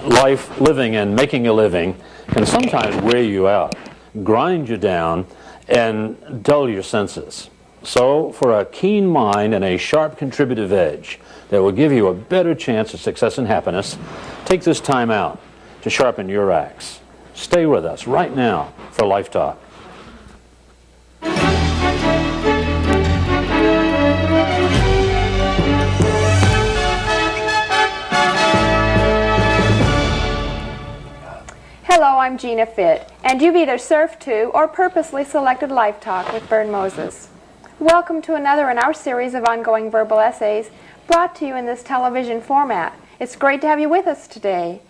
life, living and making a living can sometimes wear you out, grind you down, and dull your senses. So, for a keen mind and a sharp contributive edge that will give you a better chance of success and happiness, take this time out to sharpen your axe. Stay with us right now for Life Talk. Hello, I'm Gina Fitt, and you've either surfed to or purposely selected Life Talk with Vern Moses. Welcome to another in our series of ongoing verbal essays brought to you in this television format. It's great to have you with us today.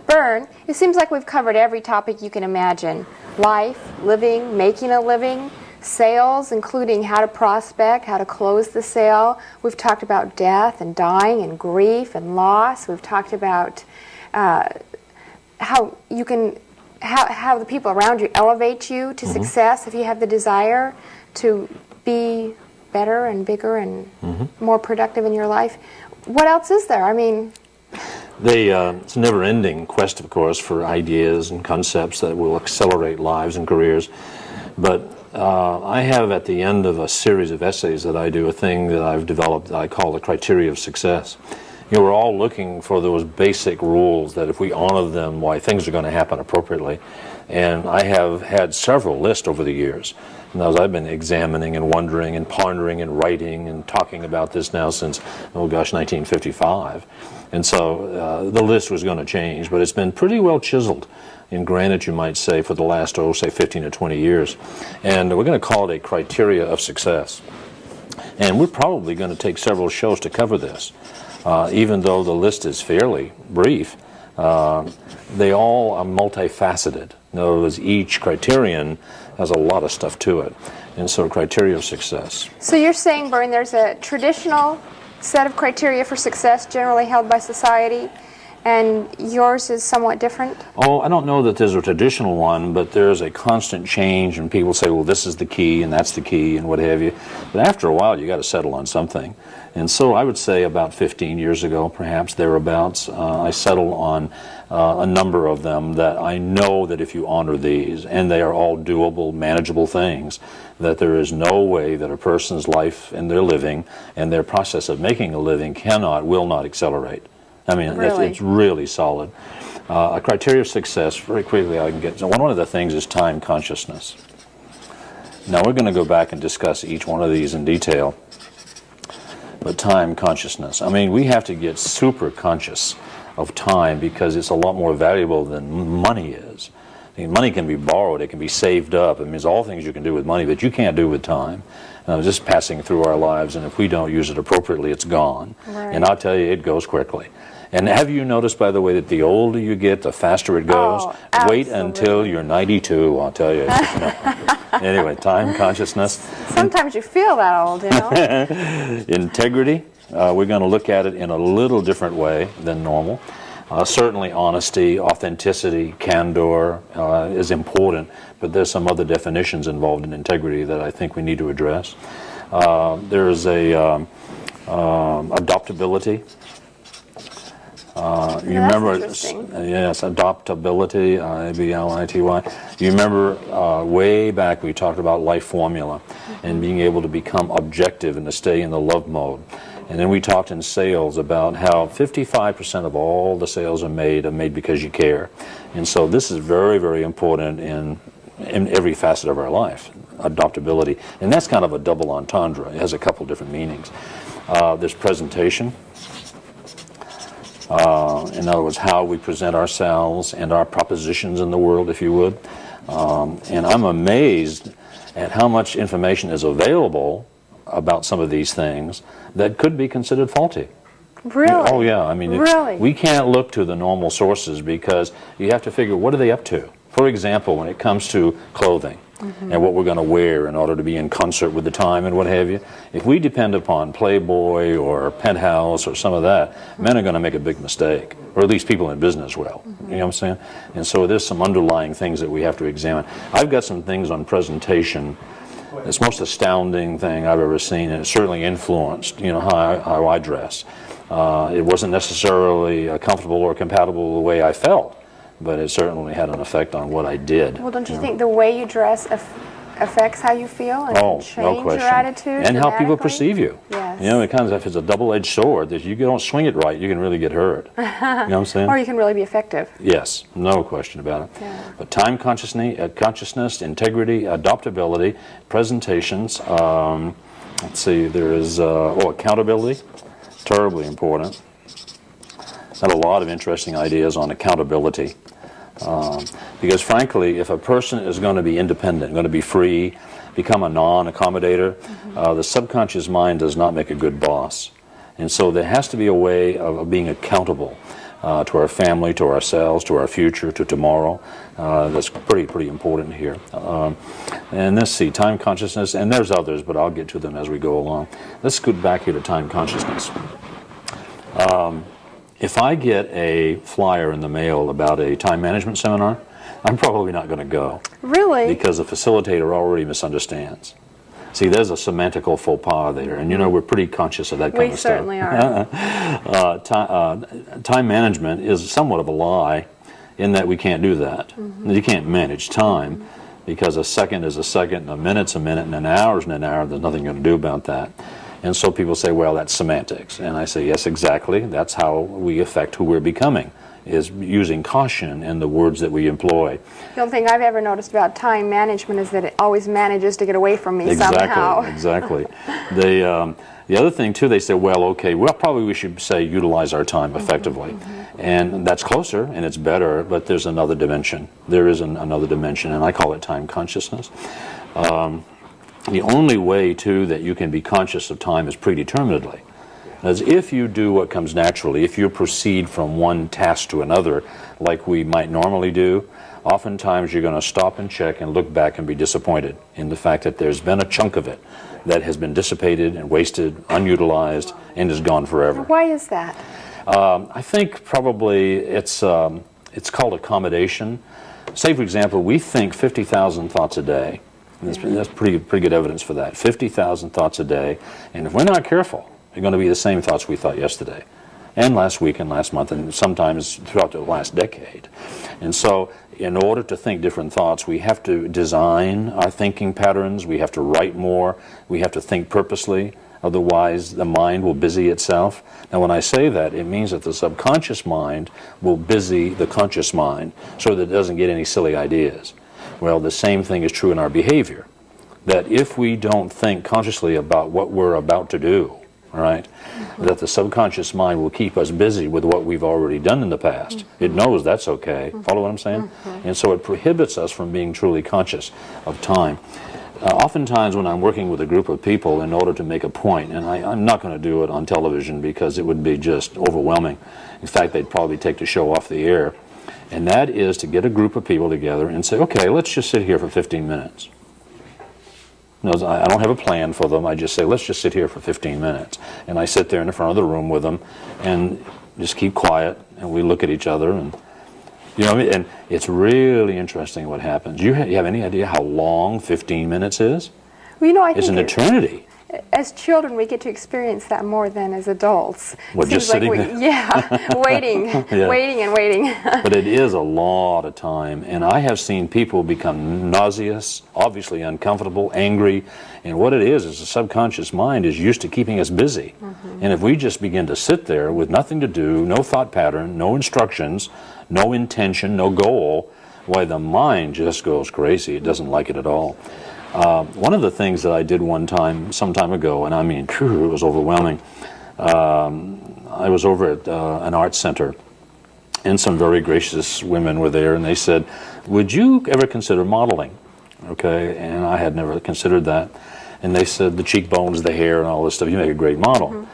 Vern, it seems like we've covered every topic you can imagine. Life, living, making a living, sales, including how to prospect, how to close the sale. We've talked about death and dying and grief and loss. We've talked about how you can, how the people around you elevate you to success if you have the desire to be better and bigger and more productive in your life. What else is there? I mean, it's a never-ending quest, of course, for ideas and concepts that will accelerate lives and careers. But I have, at the end of a series of essays that I do, a thing that I've developed that I call the criteria of success. You know, we're all looking for those basic rules that if we honor them, why things are going to happen appropriately. And I have had several lists over the years. And as I've been examining and wondering and pondering and writing and talking about this now since, 1955. And so the list was going to change, but it's been pretty well chiseled in granite, you might say, for the last, say 15 or 20 years. And we're going to call it a criteria of success. And we're probably going to take several shows to cover this. Even though the list is fairly brief, they all are multifaceted. In other words, each criterion has a lot of stuff to it. And so criteria of success. so you're saying, Vern, there's a traditional set of criteria for success generally held by society, and yours is somewhat different? Oh, I don't know that there's a traditional one, but there's a constant change, and people say, well, this is the key, and that's the key, and what have you. But after a while, you got to settle on something. And so I would say about 15 years ago, perhaps thereabouts, I settled on a number of them that I know that if you honor these, and they are all doable, manageable things, that there is no way that a person's life and their living and their process of making a living will not accelerate. I mean, really? It's really solid. A criteria of success, very quickly I can get, so one of the things is time consciousness. Now we're going to go back and discuss each one of these in detail. But time consciousness. I mean, we have to get super conscious of time because it's a lot more valuable than money is. I mean, money can be borrowed, it can be saved up. I mean, there's all things you can do with money that you can't do with time. Just passing through our lives, and if we don't use it appropriately, it's gone. Right. And I'll tell you, it goes quickly. And have you noticed, by the way, that the older you get, the faster it goes? Oh, Wait absolutely. until you're 92, I'll tell you. Anyway, time consciousness. Sometimes you feel that old, you know? Integrity, we're going to look at it in a little different way than normal. Certainly honesty, authenticity, candor is important, but there's some other definitions involved in integrity that I think we need to address. There's adaptability. You remember, yes, adaptability, ABLITY. You remember way back we talked about life formula and being able to become objective and to stay in the love mode. And then we talked in sales about how 55% of all the sales are made because you care. And so this is very, very important in every facet of our life, adaptability. And that's kind of a double entendre. It has a couple different meanings. There's presentation. In other words, how we present ourselves and our propositions in the world, if you would. And I'm amazed at how much information is available about some of these things that could be considered faulty. Really? Oh, yeah. I mean, really? We can't look to the normal sources because you have to figure, what are they up to? For example, when it comes to clothing and what we're going to wear in order to be in concert with the time and what have you, if we depend upon Playboy or Penthouse or some of that, men are going to make a big mistake, or at least people in business will. You know what I'm saying? And so there's some underlying things that we have to examine. I've got some things on presentation. It's the most astounding thing I've ever seen, and it certainly influenced, how I dress. It wasn't necessarily comfortable or compatible with the way I felt, but it certainly had an effect on what I did. Well, don't you think the way you dress affects how you feel and can change no question. your attitude And how people dramatically? perceive you. Yes. You know, it kind of, if it's a double-edged sword, if you don't swing it right, you can really get hurt. You know what I'm saying? Or you can really be effective. Yes, no question about it. Yeah. But time consciousness, integrity, adaptability, presentations. Let's see, there is accountability, terribly important. Had a lot of interesting ideas on accountability. Because frankly, if a person is going to be independent, going to be free, become a non-accommodator, the subconscious mind does not make a good boss. And so there has to be a way of being accountable to our family, to ourselves, to our future, to tomorrow. That's pretty important here. And let's see, time consciousness, and there's others, but I'll get to them as we go along. Let's scoot back here to time consciousness. If I get a flyer in the mail about a time management seminar, I'm probably not going to go. Really? Because the facilitator already misunderstands. See, there's a semantical faux pas there, and you know we're pretty conscious of that kind We of stuff. certainly are. Time management is somewhat of a lie in that we can't do that. You can't manage time because a second is a second, and a minute's a minute, and an hour's an hour. There's nothing you're going to do about that. And so people say, well, that's semantics. And I say, yes, exactly. That's how we affect who we're becoming, is using caution in the words that we employ. The only thing I've ever noticed about time management is that it always manages to get away from me somehow. Exactly. The other thing, too, they say, well, okay, probably we should say utilize our time effectively. And that's closer, and it's better, but there's another dimension. There is another dimension, and I call it time consciousness. The only way, too, that you can be conscious of time is predeterminedly. As if you do what comes naturally, if you proceed from one task to another like we might normally do, oftentimes you're going to stop and check and look back and be disappointed in the fact that there's been a chunk of it that has been dissipated and wasted, unutilized, and is gone forever. Why is that? I think probably it's called accommodation. Say, for example, we think 50,000 thoughts a day. That's pretty good evidence for that. 50,000 thoughts a day, and if we're not careful, they're going to be the same thoughts we thought yesterday, and last week, and last month, and sometimes throughout the last decade. And so, in order to think different thoughts, we have to design our thinking patterns. We have to write more. We have to think purposely. Otherwise, the mind will busy itself. Now, when I say that, it means that the subconscious mind will busy the conscious mind so that it doesn't get any silly ideas. Well, the same thing is true in our behavior. That if we don't think consciously about what we're about to do, all right, that the subconscious mind will keep us busy with what we've already done in the past. It knows that's okay. Follow what I'm saying? And so it prohibits us from being truly conscious of time. Oftentimes when I'm working with a group of people in order to make a point, and I'm not going to do it on television because it would be just overwhelming. In fact, they'd probably take the show off the air. And that is to get a group of people together and say, okay, let's just sit here for 15 minutes. No, I don't have a plan for them. I just say, let's just sit here for 15 minutes. And I sit there in the front of the room with them and just keep quiet, and we look at each other. And you know, and it's really interesting what happens. You have any idea how long 15 minutes is? Well, you know, I It's think an eternity. as children, we get to experience that more than as adults. What, Seems just sitting like there? Yeah, waiting, Yeah. waiting and waiting. But it is a lot of time, and I have seen people become nauseous, obviously uncomfortable, angry, and what it is the subconscious mind is used to keeping us busy. And if we just begin to sit there with nothing to do, no thought pattern, no instructions, no intention, no goal, why the mind just goes crazy. It doesn't like it at all. One of the things that I did some time ago, and I mean, it was overwhelming. I was over at an art center, and some very gracious women were there, and they said, would you ever consider modeling? Okay, and I had never considered that. And they said, the cheekbones, the hair, and all this stuff, you make a great model.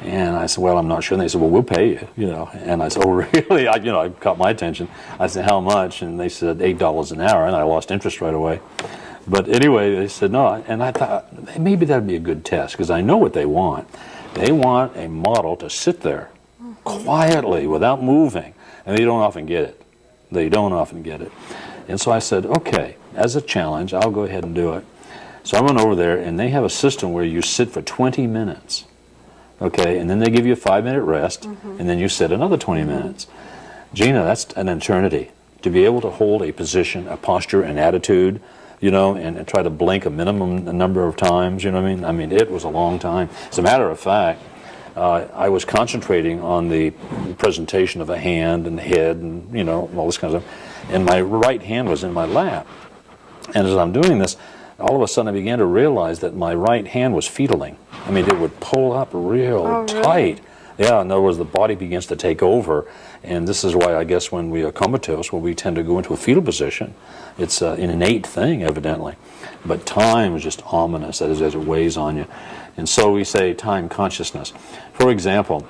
And I said, well, I'm not sure. And they said, well, we'll pay you, you know. And I said, oh, really? I caught my attention. I said, how much? And they said, $8 an hour, and I lost interest right away. But anyway, they said no, and I thought maybe that would be a good test because I know what they want. They want a model to sit there quietly without moving, and they don't often get it. They don't often get it. And so I said, okay, as a challenge, I'll go ahead and do it. So I went over there, and they have a system where you sit for 20 minutes. okay, and then they give you a 5-minute rest, and then you sit another 20 minutes. Gina, that's an eternity. To be able to hold a position, a posture, an attitude, you know, and try to blink a minimum number of times, you know what I mean? I mean, it was a long time. As a matter of fact, I was concentrating on the presentation of a hand and the head and, you know, all this kind of stuff, and my right hand was in my lap. And as I'm doing this, all of a sudden I began to realize that my right hand was fetaling. I mean, it would pull up real tight. Yeah, in other words, the body begins to take over, and this is why I guess when we are comatose, well, we tend to go into a fetal position. It's an innate thing, evidently. But time is just ominous, that is, as it weighs on you. And so we say time consciousness. For example,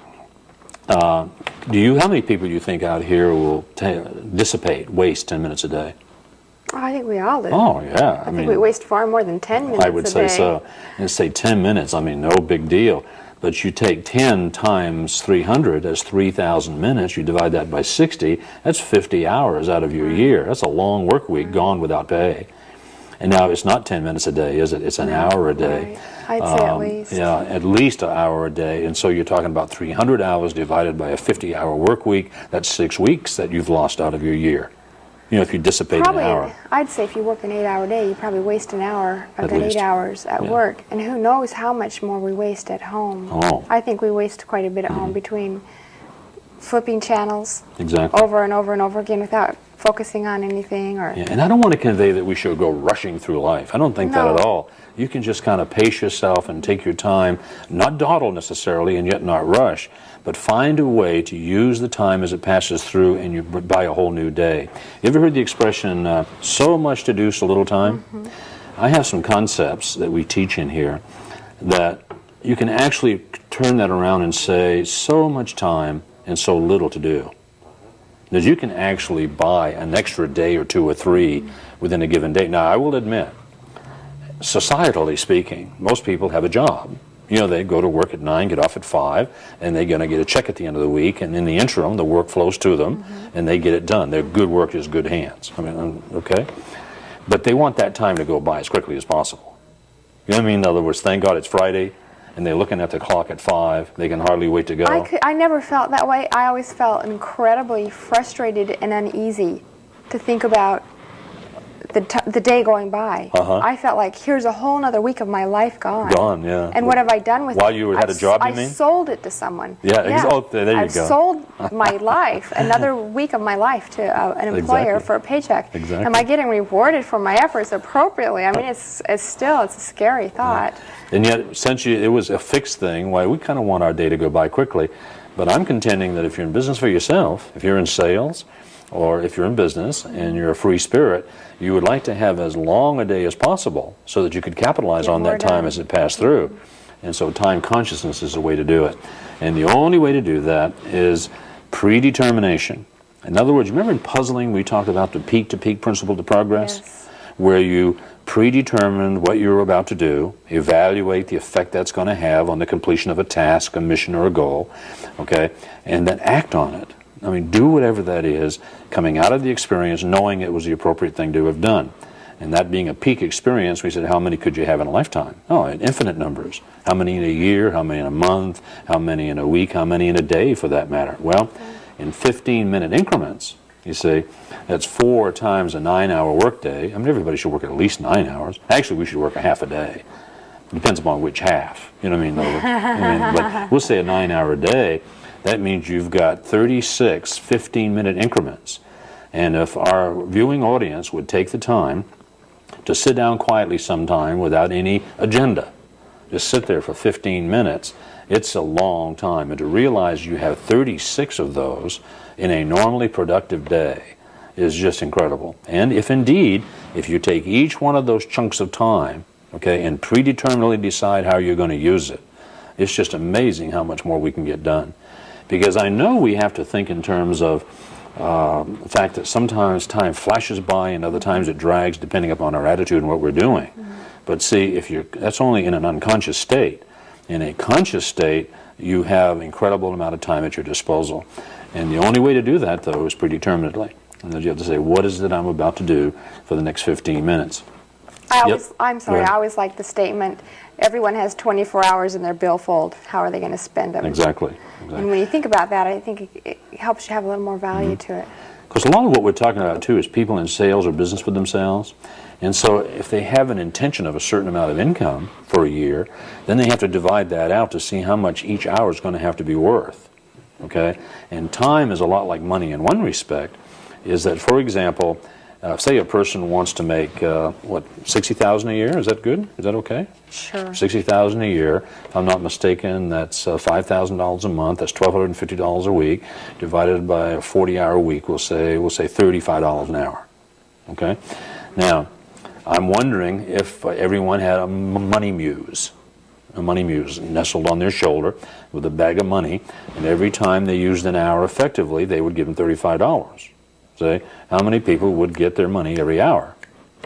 how many people do you think out here will waste 10 minutes a day? Oh, I think we all do. Oh, yeah. I think we waste far more than 10 minutes a day. I would say so. And say 10 minutes, I mean, no big deal. But you take 10 times 300, that's 3,000 minutes. You divide that by 60, that's 50 hours out of your year. That's a long work week gone without pay. And now it's not 10 minutes a day, is it? It's an hour a day. Right. I'd say at least. Yeah, at least an hour a day. And so you're talking about 300 hours divided by a 50-hour work week. That's 6 weeks that you've lost out of your year. You know, if you dissipate an hour. I'd say if you work an 8-hour day, you probably waste an hour of that 8 hours at work. And who knows how much more we waste at home. Oh. I think we waste quite a bit at home between flipping channels exactly. over and over and over again without focusing on anything. Or yeah, and I don't want to convey that we should go rushing through life. I don't think that at all. You can just kind of pace yourself and take your time, not dawdle necessarily and yet not rush, but find a way to use the time as it passes through and you buy a whole new day. You ever heard the expression, so much to do, so little time? I have some concepts that we teach in here that you can actually turn that around and say, so much time and so little to do. Because you can actually buy an extra day or 2 or 3 within a given day. Now, I will admit, societally speaking, most people have a job. You know, they go to work at 9, get off at 5, and they're going to get a check at the end of the week, and in the interim, the work flows to them, and they get it done. Their good work is good hands. I mean, okay? But they want that time to go by as quickly as possible. You know what I mean? In other words, thank God it's Friday, and they're looking at the clock at 5. They can hardly wait to go. I never felt that way. I always felt incredibly frustrated and uneasy to think about the day going by. I felt like here's a whole other week of my life gone. Gone, yeah. And what have I done with it? While you had a job, you mean? I sold it to someone. Yeah. Oh, there you go. I've sold my life, another week of my life to an employer for a paycheck. Exactly. Am I getting rewarded for my efforts appropriately? I mean, it's a scary thought. And yet, since it was a fixed thing, why we kind of want our day to go by quickly. But I'm contending that if you're in business for yourself, if you're in sales, or if you're in business and you're a free spirit, you would like to have as long a day as possible so that you could capitalize on that time as it passed through. And so time consciousness is the way to do it. And the only way to do that is predetermination. In other words, remember in puzzling we talked about the peak-to-peak principle to progress? Where you predetermine what you're about to do, evaluate the effect that's going to have on the completion of a task, a mission, or a goal, okay, and then act on it. I mean, do whatever that is, coming out of the experience, knowing it was the appropriate thing to have done. And that being a peak experience, we said, how many could you have in a lifetime? Oh, infinite numbers. How many in a year? How many in a month? How many in a week? How many in a day, for that matter? Well, in 15-minute increments, you see, that's 4 times a 9-hour workday. I mean, everybody should work at least 9 hours. Actually, we should work a half a day. It depends upon which half. You know what I mean? But we'll say a 9-hour day. That means you've got 36 15-minute increments. And if our viewing audience would take the time to sit down quietly sometime without any agenda, just sit there for 15 minutes, it's a long time. And to realize you have 36 of those in a normally productive day is just incredible. And if indeed, if you take each one of those chunks of time, okay, and predeterminedly decide how you're going to use it, it's just amazing how much more we can get done. Because I know we have to think in terms of the fact that sometimes time flashes by and other times it drags depending upon our attitude and what we're doing. But see, that's only in an unconscious state. In a conscious state, you have an incredible amount of time at your disposal. And the only way to do that, though, is predeterminedly. And then you have to say, what is it I'm about to do for the next 15 minutes? I'm sorry, Right. I always like the statement, everyone has 24 hours in their billfold. How are they going to spend them? Exactly. And when you think about that, I think it helps you have a little more value to it. Because a lot of what we're talking about, too, is people in sales or business with themselves. And so if they have an intention of a certain amount of income for a year, then they have to divide that out to see how much each hour is going to have to be worth. Okay? And time is a lot like money in one respect, is that, for example, say a person wants to make, $60,000 a year? Is that good? Is that okay? Sure. $60,000 a year. If I'm not mistaken, that's $5,000 a month. That's $1,250 a week. Divided by a 40-hour week, we'll say $35 an hour. Okay? Now, I'm wondering if everyone had a money muse nestled on their shoulder with a bag of money, and every time they used an hour effectively, they would give them $35. See, how many people would get their money every hour?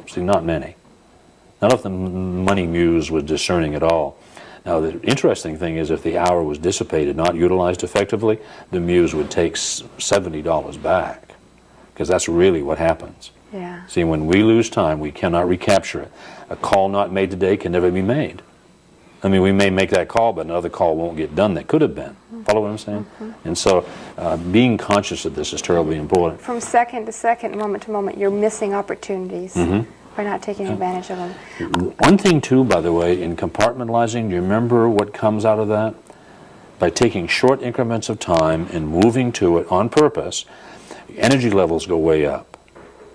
See, not many. Not if the money muse was discerning at all. Now, the interesting thing is if the hour was dissipated, not utilized effectively, the muse would take $70 back, because that's really what happens. Yeah. See, when we lose time, we cannot recapture it. A call not made today can never be made. I mean, we may make that call, but another call won't get done that could have been. Follow what I'm saying? And so being conscious of this is terribly important. From second to second, moment to moment, you're missing opportunities by not taking advantage of them. One thing, too, by the way, in compartmentalizing, do you remember what comes out of that? By taking short increments of time and moving to it on purpose, energy levels go way up.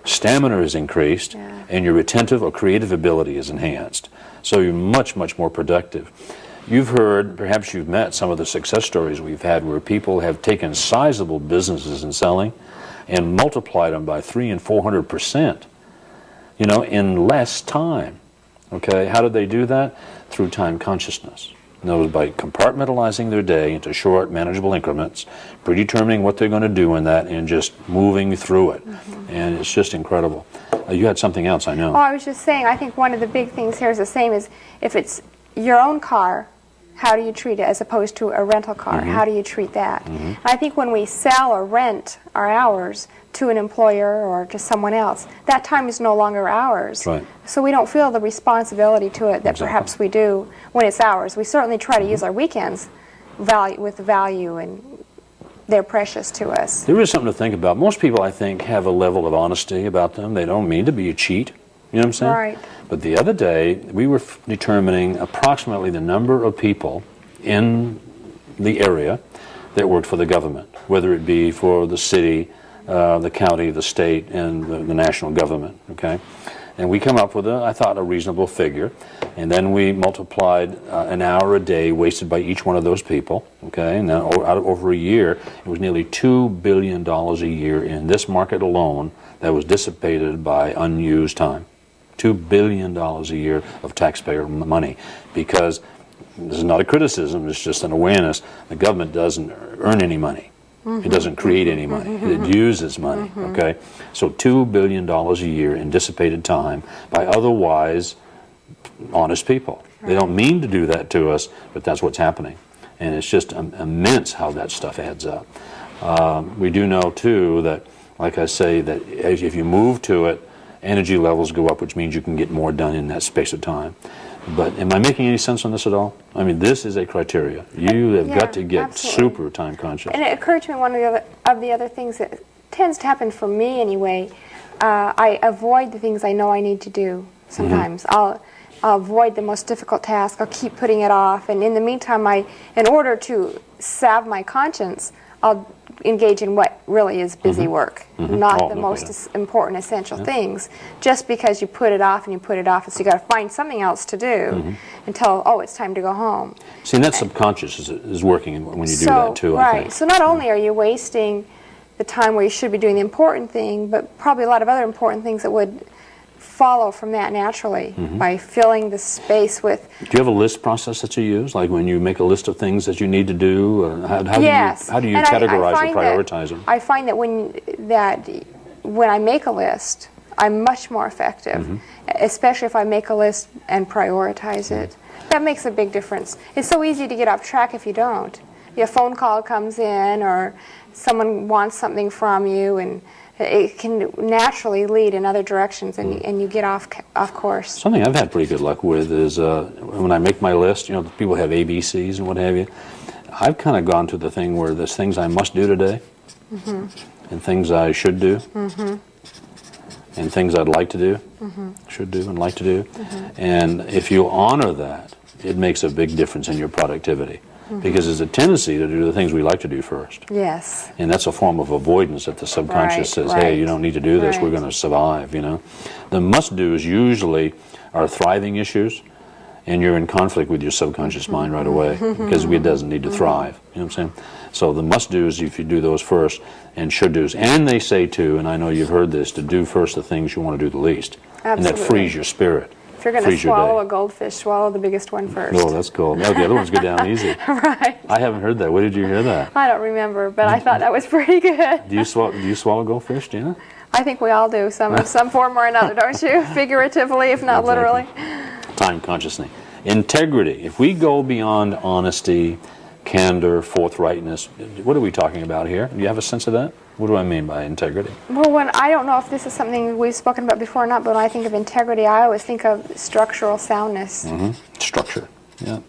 Stamina is increased, and your retentive or creative ability is enhanced. So you're much, much more productive. You've heard, perhaps you've met some of the success stories we've had where people have taken sizable businesses in selling and multiplied them by 300% and 400%, in less time. Okay, how did they do that? Through time consciousness. In other words, by compartmentalizing their day into short, manageable increments, predetermining what they're going to do in that, and just moving through it. And it's just incredible. You had something else, I know. Oh, I was just saying, I think one of the big things here is the same as if it's your own car, how do you treat it as opposed to a rental car? How do you treat that? And I think when we sell or rent our hours to an employer or to someone else, that time is no longer ours. Right. So we don't feel the responsibility to it that perhaps we do when it's ours. We certainly try to use our weekends with value, and they're precious to us. There is something to think about. Most people, I think, have a level of honesty about them. They don't mean to be a cheat. You know what I'm saying? Right. But the other day, we were determining approximately the number of people in the area that worked for the government, whether it be for the city, the county, the state, and the national government, okay? And we come up with, I thought, a reasonable figure. And then we multiplied an hour a day wasted by each one of those people, okay? And then over a year, it was nearly $2 billion a year in this market alone that was dissipated by unused time. $2 billion a year of taxpayer money, because this is not a criticism, it's just an awareness. The government doesn't earn any money. It doesn't create any money. It uses money, okay? So $2 billion a year in dissipated time by otherwise honest people. They don't mean to do that to us, but that's what's happening. And it's just immense how that stuff adds up. We do know, too, that, like I say, that if you move to it, energy levels go up, which means you can get more done in that space of time. But am I making any sense on this at all? I mean, this is a criteria. You have got to get super time conscious. And it occurred to me one of the other things that tends to happen for me anyway, I avoid the things I know I need to do sometimes. I'll avoid the most difficult task. I'll keep putting it off. And in the meantime, in order to salve my conscience, I'll engage in what really is busy work, not the most important essential things. Just because you put it off and you put it off, so you got to find something else to do until, it's time to go home. See, and that subconscious is working when you do that too, I think. So not only are you wasting the time where you should be doing the important thing, but probably a lot of other important things that would follow from that naturally by filling the space with. Do you have a list process that you use? Like when you make a list of things that you need to do? How do you categorize or prioritize them? I find that when I make a list, I'm much more effective, especially if I make a list and prioritize it. That makes a big difference. It's so easy to get off track if you don't. Your phone call comes in or someone wants something from you, and it can naturally lead in other directions, and you get off course. Something I've had pretty good luck with is when I make my list, people have ABCs and what have you. I've kind of gone to the thing where there's things I must do today, and things I should do, and things I'd like to do, should do and like to do. And if you honor that, it makes a big difference in your productivity. Because there's a tendency to do the things we like to do first. Yes. And that's a form of avoidance that the subconscious says, hey, you don't need to do this, we're going to survive, The must-dos usually are thriving issues, and you're in conflict with your subconscious mind right away, because it doesn't need to thrive, you know what I'm saying? So the must-dos, if you do those first, and should-dos. And they say, too, and I know you've heard this, to do first the things you want to do the least. Absolutely. And that frees your spirit. If you're going to swallow a goldfish, swallow the biggest one first. Oh, that's cool. No, the other ones go down easy. Right. I haven't heard that. Where did you hear that? I don't remember, but I thought that was pretty good. Do you swallow goldfish, Gina? I think we all do, some form or another, don't you? Figuratively, if not literally. Time consciousness. Integrity. If we go beyond honesty, candor, forthrightness, what are we talking about here? Do you have a sense of that? What do I mean by integrity? Well, I don't know if this is something we've spoken about before or not, but when I think of integrity, I always think of structural soundness. Structure, yeah.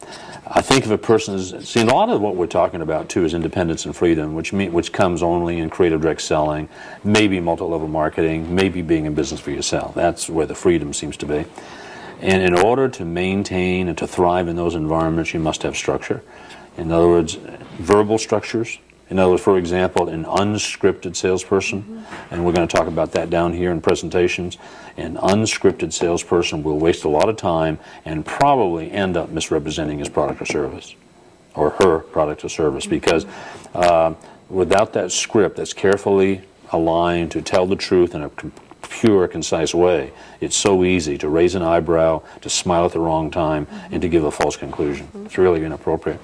I think of a person as, see, a lot of what we're talking about, too, is independence and freedom, which comes only in creative direct selling, maybe multi-level marketing, maybe being in business for yourself. That's where the freedom seems to be. And in order to maintain and to thrive in those environments, you must have structure. In other words, verbal structures. In other words, for example, an unscripted salesperson, and we're going to talk about that down here in presentations, an unscripted salesperson will waste a lot of time and probably end up misrepresenting his product or service, or her product or service, because without that script that's carefully aligned to tell the truth in a pure, concise way, it's so easy to raise an eyebrow, to smile at the wrong time, and to give a false conclusion. It's really inappropriate.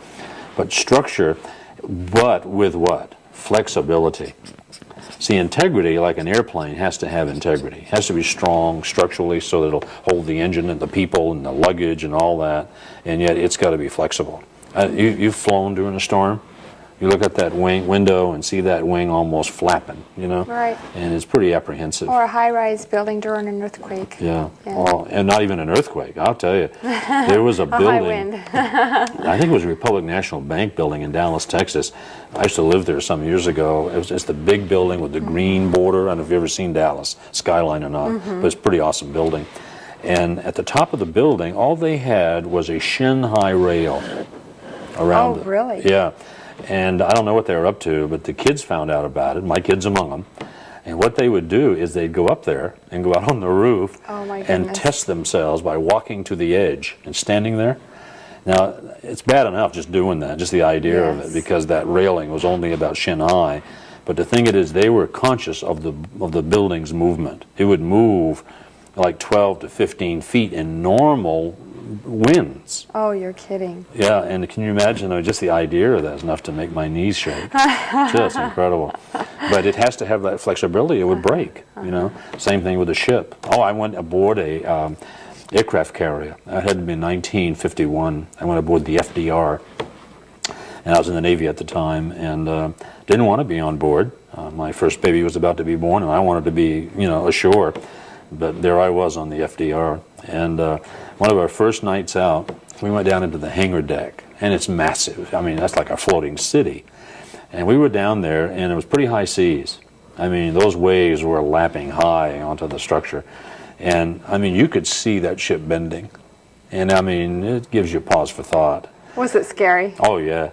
But structure, but with what? Flexibility. See, integrity, like an airplane, has to have integrity. It has to be strong structurally so that it'll hold the engine and the people and the luggage and all that, and yet it's got to be flexible. You've flown during a storm. You look at that window and see that wing almost flapping, Right. And it's pretty apprehensive. Or a high-rise building during an earthquake. Yeah. Well, and not even an earthquake, I'll tell you. There was a building. High wind. I think it was a Republic National Bank building in Dallas, Texas. I used to live there some years ago. It's the big building with the green border. I don't know if you've ever seen Dallas skyline or not, but it's a pretty awesome building. And at the top of the building, all they had was a shin-high rail around it. Oh, really? Yeah. And I don't know what they were up to, but the kids found out about it, my kids among them. And what they would do is they'd go up there and go out on the roof and test themselves by walking to the edge and standing there. Now, it's bad enough just doing that, just the idea of it, because that railing was only about shin high. But the thing is, they were conscious of the building's movement. It would move like 12 to 15 feet in normal winds. Oh, you're kidding. Yeah, and can you imagine, just the idea of that is enough to make my knees shake. Just incredible. But it has to have that flexibility. It would break, Same thing with a ship. Oh, I went aboard a aircraft carrier. That had to be 1951. I went aboard the FDR, and I was in the Navy at the time, and didn't want to be on board. My first baby was about to be born, and I wanted to be, ashore. But there I was on the FDR, and one of our first nights out, we went down into the hangar deck, and it's massive. I mean, that's like a floating city. And we were down there, and it was pretty high seas. I mean, those waves were lapping high onto the structure. And, you could see that ship bending. And, it gives you pause for thought. Was it scary? Oh, yeah.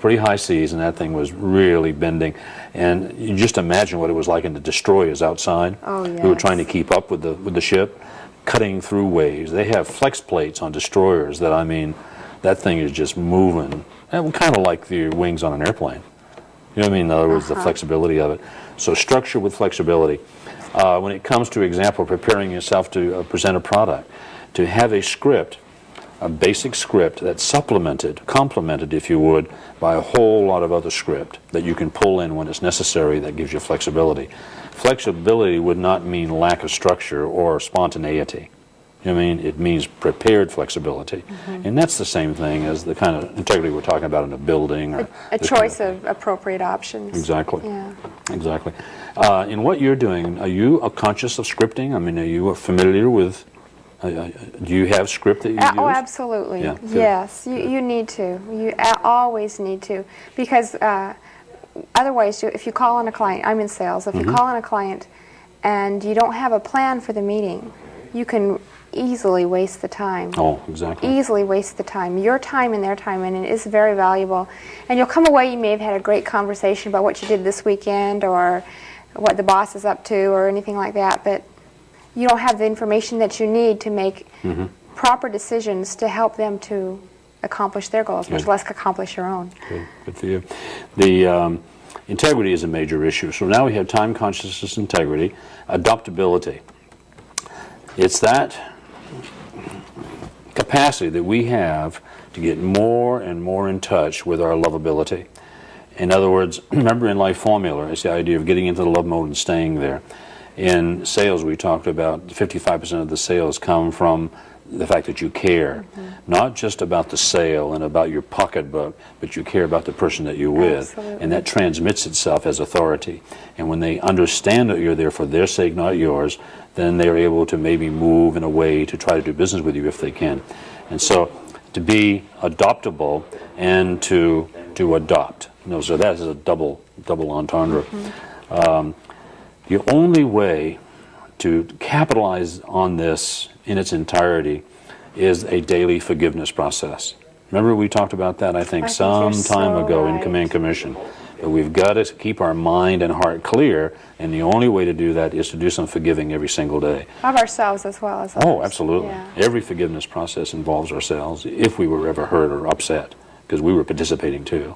Pretty high seas, and that thing was really bending. And you just imagine what it was like in the destroyers outside. Oh, yes. Who were trying to keep up with the ship, cutting through waves. They have flex plates on destroyers that, that thing is just moving. Kind of like the wings on an airplane. You know what I mean? In other words, the flexibility of it. So structure with flexibility. When it comes to example, preparing yourself to present a product, to have a script, a basic script that's complemented, if you would, by a whole lot of other script that you can pull in when it's necessary, that gives you flexibility. Flexibility would not mean lack of structure or spontaneity. You know what I mean? It means prepared flexibility. And that's the same thing as the kind of integrity we're talking about in a building. Or A this choice kind of appropriate options. Exactly. Yeah. Exactly. In what you're doing, are you conscious of scripting? I mean, are you familiar with, do you have script that you use? Oh, absolutely. Yeah, good. Yes, you need to. You always need to. Because otherwise, if you call on a client, I'm in sales, if you call on a client and you don't have a plan for the meeting, you can easily waste the time. Oh, exactly. Easily waste the time. Your time and their time, and it is very valuable. And you'll come away, you may have had a great conversation about what you did this weekend or what the boss is up to or anything like that, but you don't have the information that you need to make proper decisions to help them to accomplish their goals, much Good. less accomplish your own. Good for you. The integrity is a major issue. So now we have time consciousness, integrity, adaptability. It's that capacity that we have to get more and more in touch with our lovability. In other words, remember in Life Formula, it's the idea of getting into the love mode and staying there. In sales, we talked about 55% of the sales come from the fact that you care, not just about the sale and about your pocketbook, but you care about the person that you're with. Absolutely. And that transmits itself as authority. And when they understand that you're there for their sake, not yours, then they're able to maybe move in a way to try to do business with you if they can. And so to be adoptable and to adopt. So that is a double entendre. The only way to capitalize on this in its entirety is a daily forgiveness process. Remember we talked about that, I think some time ago in Command Commission. But we've got to keep our mind and heart clear, and the only way to do that is to do some forgiving every single day. Of ourselves as well as others. Oh, absolutely. Yeah. Every forgiveness process involves ourselves, if we were ever hurt or upset, because we were participating too.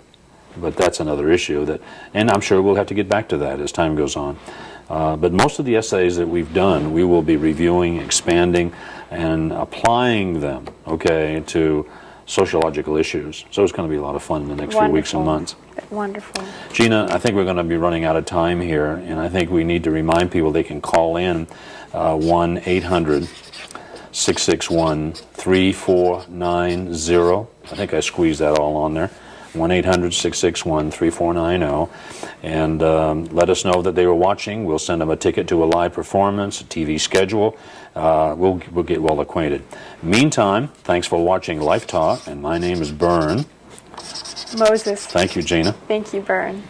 But that's another issue, and I'm sure we'll have to get back to that as time goes on. But most of the essays that we've done, we will be reviewing, expanding, and applying them, to sociological issues. So it's going to be a lot of fun in the next few weeks and months. Wonderful. Gina, I think we're going to be running out of time here, and I think we need to remind people they can call in 1-800-661-3490. I think I squeezed that all on there. 1-800-661-3490, and let us know that they were watching. We'll send them a ticket to a live performance, a TV schedule. We'll get well acquainted. Meantime, thanks for watching Life Talk, and my name is Bern Moses. Thank you, Gina. Thank you, Bern.